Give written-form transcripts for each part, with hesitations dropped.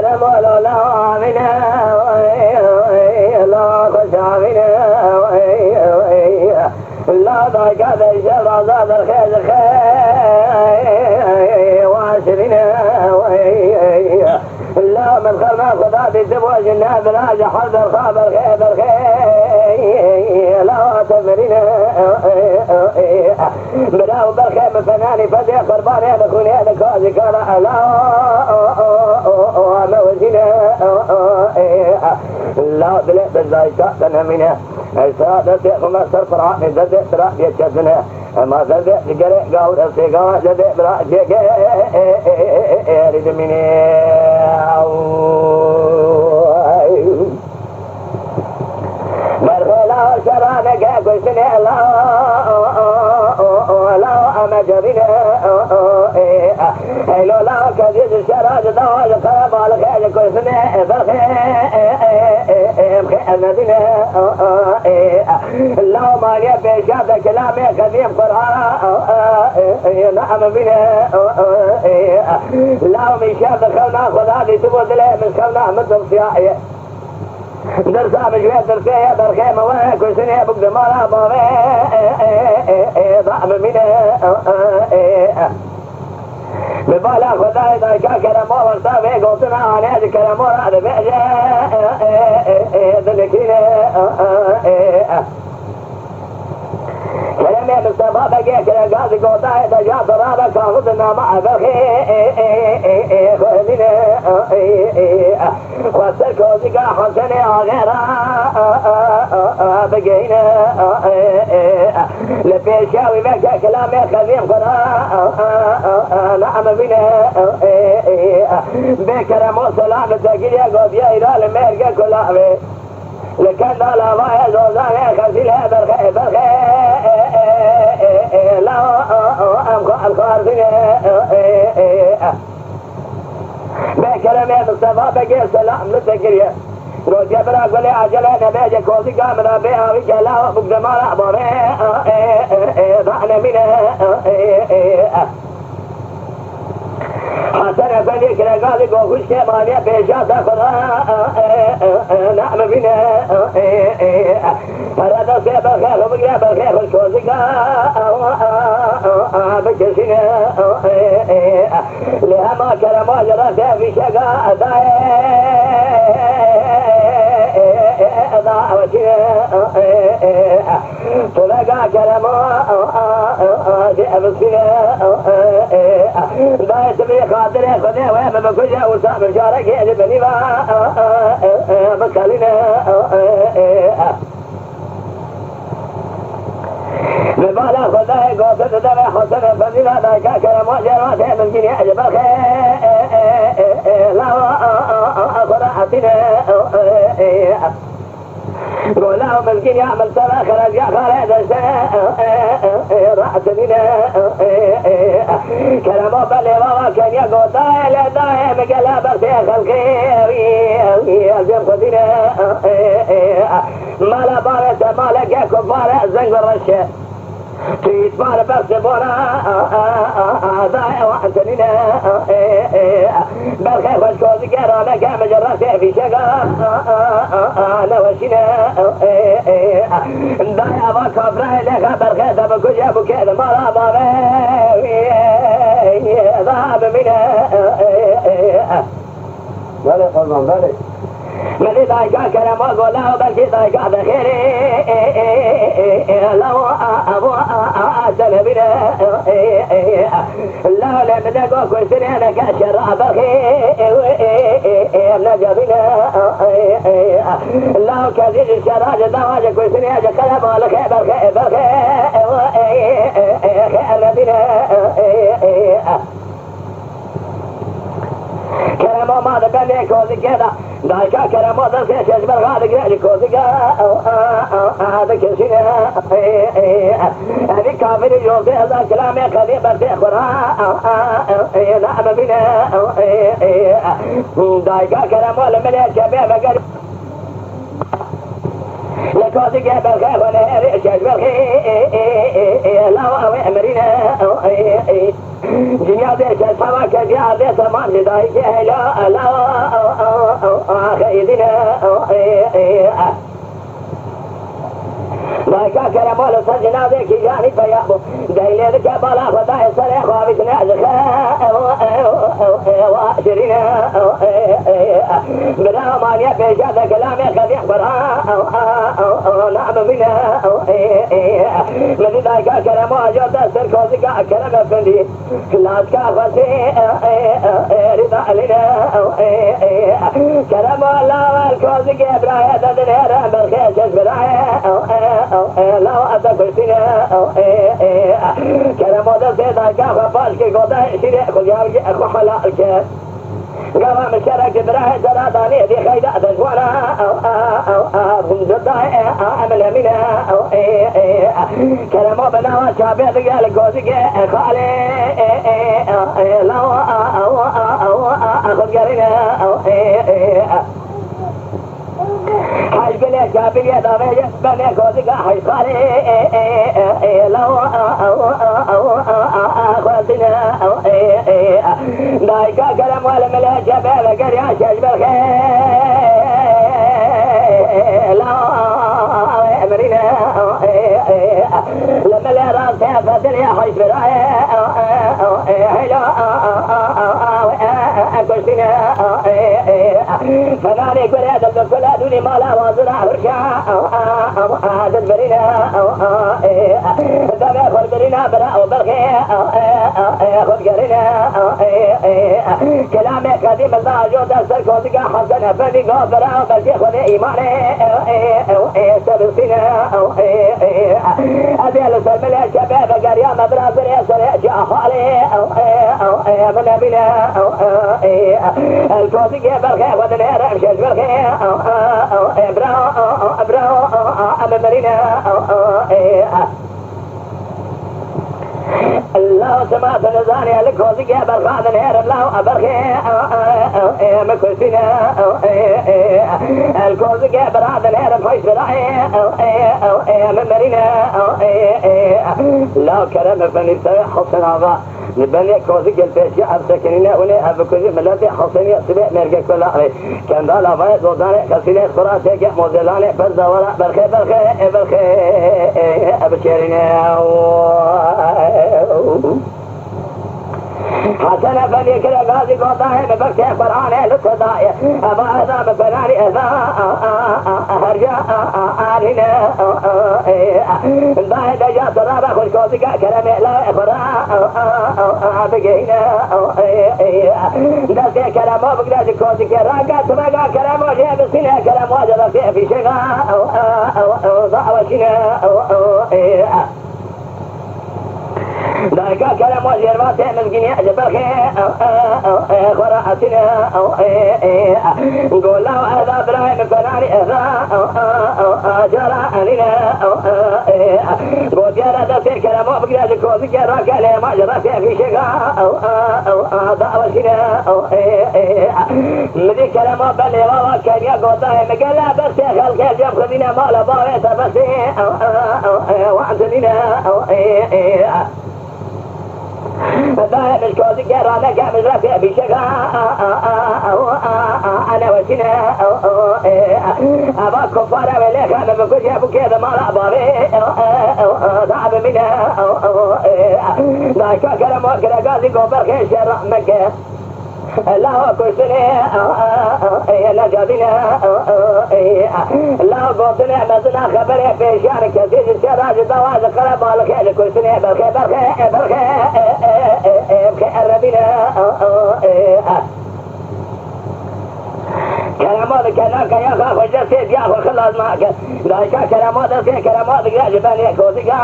كلام ولا لا عامنا لا خشعنا لا ضاق هذا الشر زاد الخير واشرنا لا من خلنا خذا بزواج الناب لا جحد الخاب الخير لا تمرنا براو بالخير من فناني فدي قرباني بكوني هذا كازي كان لا موزنا لا بلا بالزايكا تنمنا سادة خما سرفر عقل زد برا يتشدنا ما زد قرأ قاول أسيقا زد برا جيقا رد مني مرغلا شرانك كسنا لا أمجرنا لو لا كذيز الشراج دواج قرب على خير كسنا الذين لا مانع بشهادة كلامي قديم قرآن نعم بنا لا من شهادة خلنا خذ هذه تبود له من خلنا مثل صياحية درسا مجوية درسية درخي مواه كل سنة بقد مالا بابي ضعب منا ببالا خداي دايكا كلامو ورطابي قلتنا عني هذه كلامو رعد بيجا ذلكينا كلامي مصطفى بقى كلام قاضي قلتاي دجا ضرابة كاخذنا مع بخي خلينا وصل كوزيكا حسني غيرا بقينا لبيشاوي بقى كلامي خليم نعم بنا بكرم وسلام تقيل يقف يا إلال المرقى كلامي لكن لا ضايا زوزاني خزيلها برخي لا الخارجين بكلام يا مصطفى بقي سلام للتقرية لو جبرا قولي عجلة نبيجة كوزي كامنا بيها وجلا بقد ما لعبه ضعنا منها حسن بني كلا قال يقول كل مانيا بيجا تاخذها نعم بنا هذا سيب الخير وبقى بالخير الكوزيكا بكسنا لها ما كلمة جرى في شقا تلقى كلمة بسنا بايت بي خاطر خذي وين بكجا وسام الجارك يجبني با بكلنا ببالا خذي قوسة دمي حسن فضيلة دايكا كلمة جرات من جني عجب الخير لا أخرعتنا قولوا ممكن يعمل سبا خرج يا خالد راحت منا كلامه بلي بابا كان يقول دايل دايم قلبت يا خلقي الجيم خذينا مالا بارت مالا جاكو بارت زنق الرشة تريد بار بس بورا ضايع وحسننا بالخير والكوزي كرانا كام جراسي في شقا انا وشنا ضايع وكفره لك بالخير دبكو جابو كذا مرا بابي ذهب منا ذلك قلنا ذلك ملي ضايقا كلام اقول له بلكي ضايقا بخيري لو ابو اعزل بنا لا لم نقول كل سنة كشر بخير نجا بنا لا كذيج الشراج دواج كل سنة كلام الخير بالخير خير بنا كلام ما بني كوزي كذا دايكا كلام هذا كيش يجبر هذا كذا كوزي هذا كيشنا هذه كافر يوزي هذا كلام يخلي برتي خرا نعم بنا دايكا كلام ولا من يشبه مقر لكوزي كذا خير ولا ريش يجبر لا وامرنا دنيا ديش السما كجا ديش ما ندايك لا بيدنا بايكا كرمول سجنا ذيك جاني فيابو دايلي ذكا بالا فتاي صريخ وابتنا زخاء واشرنا بنا مانيا بيجا ذا كلامي خذيح برا نعم منا من ذايكا كرمول جوتا سركو ذكا كرم فندي لاسكا فتي رضا لنا كرمول لا والكو ذكا برايا دنيا بالخيش برايا لو أتكل فينا كلام هذا زيدا كافة باشكي قضاء شريع كل يارجي أخو حلالك قام الشرك براه زراداني دي خيدة دجوانا هم زداء عمل منا كلام بنا وشابه رجال قوزك خالي لو أخذ قرنا حاج بلي شابية دامي بني كوزيكا حاج خالي لو أخواتنا دايكا كلام ولا ملا شابه بقريا شاج بالخير لو أمرنا لما لا راسها فدري حاج براي حلو أكوشنا فناني كريدة كلها دوني مالا وزرع ورشا تدبرنا دابي خل برنا براء وبرخي خل قرنا كلامي قديم الله جودة سركوزيكا حسن فبيقو براء وبرخي خل إيماني سبسنا أذيل سلملي شباب قريا مبرازري سريع حالي من بنا الكوزيكا برخي ودنير امشيش برخي براو أمرنا الله سمعت نزاني الكوزيكي برخاد نهر الله أبرخي مكوسينا الكوزيكي برخاد نهر فايش براعي ممرنا لا كرم فنبتاي حسن عضاء نبني كوزيكي الفيشي أبسكنين وني أبكوزي ملاتي حسني سبع مرقى كل علي كان دالا فايد وزاني خسيني خراسيكي موزلاني فالزوراء برخي أبشيرنا حسنا فني كلا غازي قطاعي ببكي فرعاني للصدايا أما هذا مفناني أذا هرجع علينا باهد جاء رابع خل كوزيكا كلامي لا إفراء بقينا دسي كلامه بقداش كوزيكا راقا تبقى كلامه جاء بسنة كلامه جرى في شغا ضعوشنا دايكا كلام وزيرات من جنيا جبرخي خراسنا قول له هذا برايم فناني جرى علينا قول جرى دسي كلامه بقداش كوزيكا راكا لما جرى في شغا ضعوشنا مدي كلامه بلي ووا كان يقول دايم قال لا بس يا خلق الجب خذينا مالا باويت بس وعنزلنا دائم الكوزيكا رانا كامل رافع بشغا أنا وسنا أبا كفارة وليخا مبكوش أبو كذا مالا بابي ضعب منها دايكا كلام وكرا قاضي قبر خيش رحمك الله كسني نجابنا الله قوتنا مزنا خبري في شارك كثير الشراج دواز قلب الخير كسني بالخير بالخير بالخير ربنا كلامات كناك يا خاف الجسد يا خو خلاص معك دايكا كلامات في كلامات جاجباني كوزيكا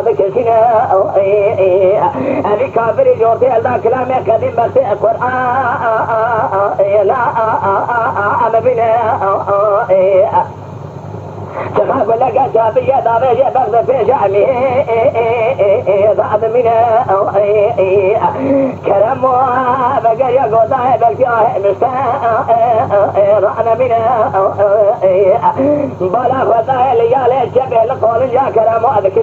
بكسينا أبي كافر جورتي الله كلامي قديم بس القرآن لا أنا بنا تخاف لك شابية دامي بغض في شعمي ضعب منها كرم بقر يقول ضعب رحنا منها بلا خطا ليالي الشبه لقول جا كرم أذكر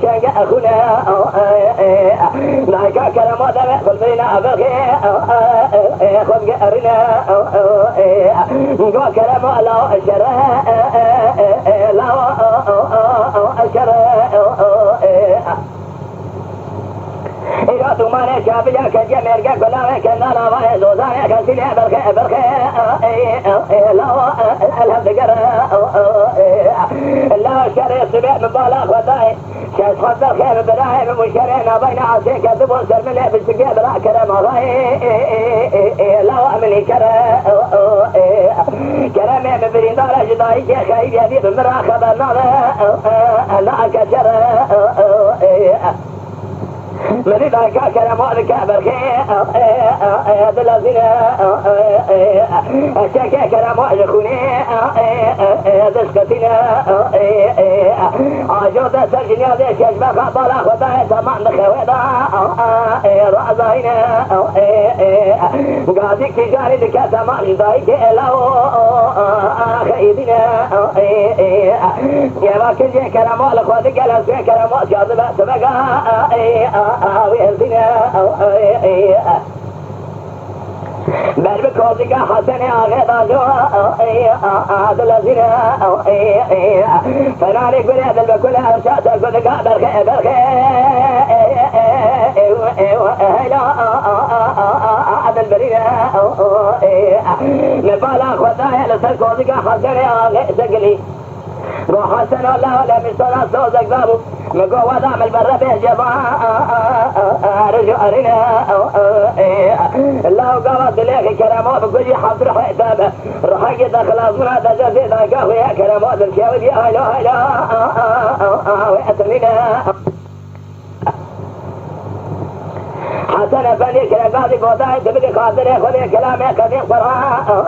شاق أخونا نايكا كرم ضعب قل بينا أبغي خذ قرنا قول كلام الله الشرع لا الشرع إذا تمانع شافيا كجمير كلا كنا لا وزوزان كسيل برخ لا الهم ذكر لا شر السبع من بالا خداي شاس خد الخير براي مشرعنا بين عسيك ذبون سر من لعب السقيا بلا كرم الله لا أمني كرم من برين دار جداي خير يبي بمراخب لا كشر مريض كلام الكبر هذا الذين شكا كلام الخوني هذا سكتنا عجوز سجن هذا شجبة قبل خداي سمان خودا رأزينا قاعدك تجاري لك سمان ضايق له خيدنا يا ما كل كلام الخواد قال كلام جاذب سبقا بل بكوزك حسن آغذا جو هذا الذين فنالك بلاد البكل أرشاد الكذك برخي هذا البريد نبالا خدايا لسل كوزك حسن آغذا قلي وحسن الله لم يصنع صوزك بابو مقوى دام البر بجبا رجو أرنا الله قوض لك كرامو بكل حضر حيثابه رحي دخل صنع دجازي دقاوي يا كرامو بالشاود يا هلا ويأتمنا حسن بني كلامي قضاء تبدي خاطر خذ كلامي كذي قرآن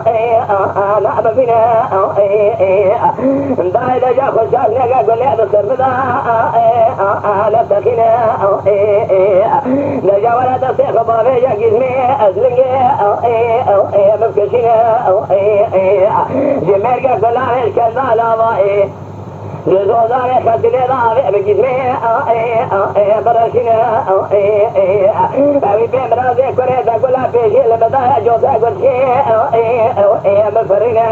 نعم بنا ده جا خشاش نجا قل لي بسر ده لا تكينا نجا ولا تصيح بابي جا جسمي أزلقي مفكشنا جمير كلامي كذا لا ضائي لزوزان خدلي ضاوي بجسمي برشنا أبي بمرازي كريدا قولا بيجي لبدايا جوزا قرشي مفرنا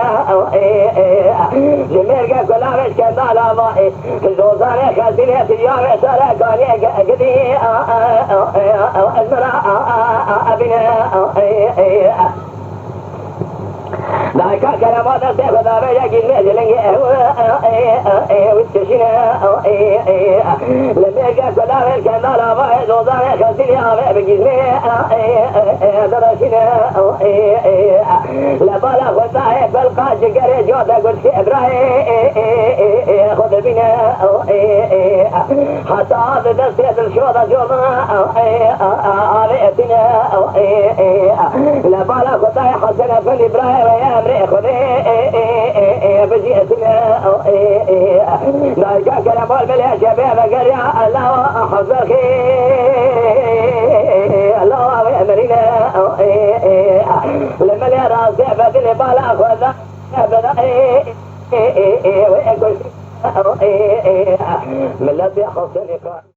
جمير قولا مش كذا لا ضائي لزوزان خدلي تجاري سرقاني قدي أزمرا أبنا ذاك كلامات السيف ذا يجي نجلني وتشينا لما جاء كلام الكلام لا بعد وضع خسيني على بجسمي درشنا لا بلا خداي بلقى جري جودا قلت إبراهيم خذ بنا حتى هذا دست الشوطة جوما عرفتنا لا بلا خداي حسنا في إبراهيم يا أمري خذي بجيتنا لا جاء كلام المليا شباب قريا الله حفظك الله ويأمرنا لما لي راسي بدل بالا خذا ويقول من الذي خصني